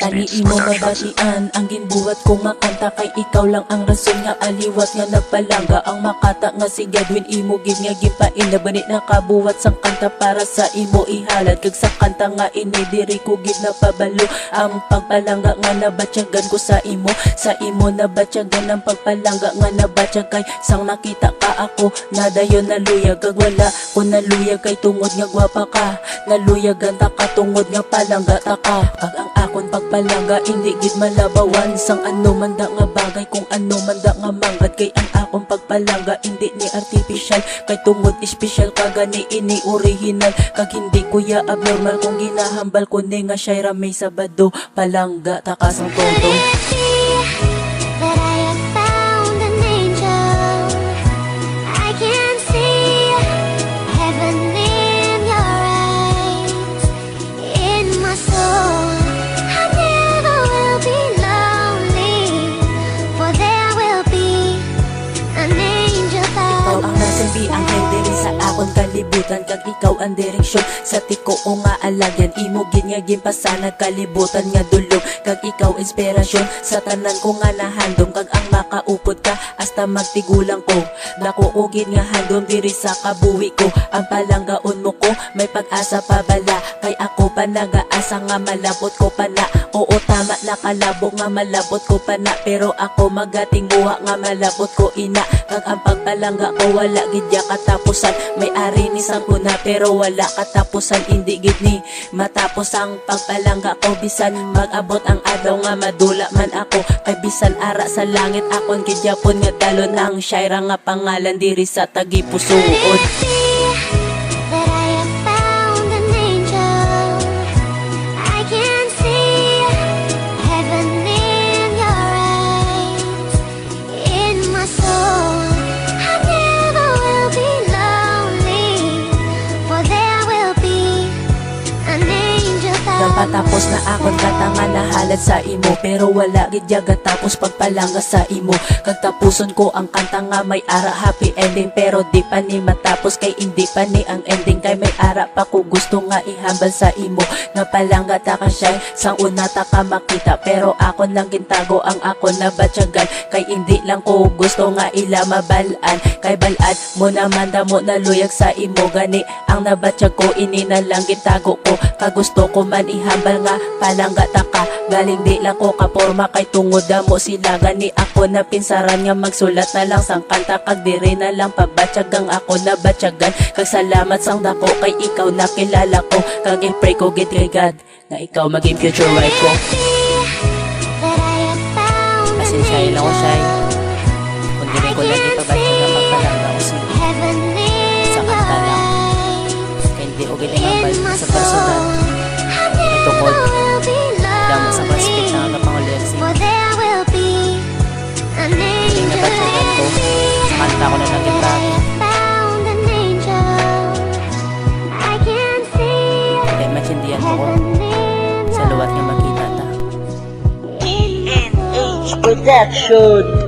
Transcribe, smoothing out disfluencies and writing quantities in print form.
Taniin mo mabatian ang ginbuhat kong makanta, kay ikaw lang ang rason nga aliwat nga nagpalangga. Ang makata nga si Godwin imo gid nga gipain, nabanit nakabuhat sang kanta para sa imo ihalad. Kag sa kanta nga ini diri ko gid napabalo ang pagpalangga nga nabatyagan ko sa imo nabatyagan ang pagpalangga nga nabatyag. Kay sang nakita ka ako nadayon naluyag, kag wala ko naluyag kay tungod nga gwapa ka, naluyagan ta ka tungod nga palangga ta ka. Kag ang akon pagpalangga hindi gid malabawan sang ano man da nga bagay, kung ano man da nga manggad. Kay ang akon pagpalangga hindi ni artificial, kay tungod special ka gani ini original. Kag hindi kuya abnormal kung ginahambal ko ni nga Shaira May Sabado palangga ta ka sang todo. Ang diri sa akon kalibutan, kag ikaw ang direksyon sa tiko o nga alagyan. Imo gid nga ginpasanag kalibutan nga dulog, kag ikaw inspirasyon sa tanan ko nga nahandom. Kag ang makaupod ka hasta magtigulang ko, dako ko gid nga handom diri sa kabuhi ko. Ang palanggaon mo ko may pag-asa pa bala, kay ako pa nagaasa nga malabot ko pa na. Oo tama nakalabo nga malabot ko pa na, pero ako magatinguha nga malabot ko ina. Kag ang pagpalangga ko wala gid ya katapusan, may ari ni sangkuna pero wala katapusan. Hindi gid ni matapos ang pagpalangga ko, bisan mag-abot ang adlaw nga madula man ako. Kay bisan ara sa langit akon gid yapon nga talon ang Shaira nga pangalan diri sa tagipusoon. Patapos na akon katanga nahalad sa imo, pero wala gid yaga tapos pagpalangga sa imo. Kag tapuson ko ang kanta nga may ara happy ending, pero di pa ni matapos kay hindi pa ni ang ending. Kay may ara pa ko gusto nga ihambal sa imo, napalangga ta ka siya sang una ta ka makita, pero akon lang gintago ang akon nabatyagan. Kay hindi lang ko gusto nga ila mabalaan, kay balad mo naman damo naluyag sa imo gani. Ang nabatyag ko ini na lang gintago ko, kag gusto ko man ihambal nga palangga ta ka. Galing di lang ko kaporma kay tungod mo sila gani. Ako na pinsaran nga magsulat na lang sang kanta, kag diri na lang pabatyag ang ako nabatyagan. Kag salamat sang dako kay ikaw nakilala ko, kag i-pray ko gid kay God na ikaw maging future wife ko. Pasensyahin lang ko siya, kung diri ko lang ipabatyag ang magpalangga ko sa kanta lang, kaya hindi ko ginahambal sa personal. Tungkol damo sa prospect na nakapangulit hindi nabatyagan ko sa kanta ko na nagitago. Kaya matsindihan mo ko sa luwat nga makita ta. PNH Production.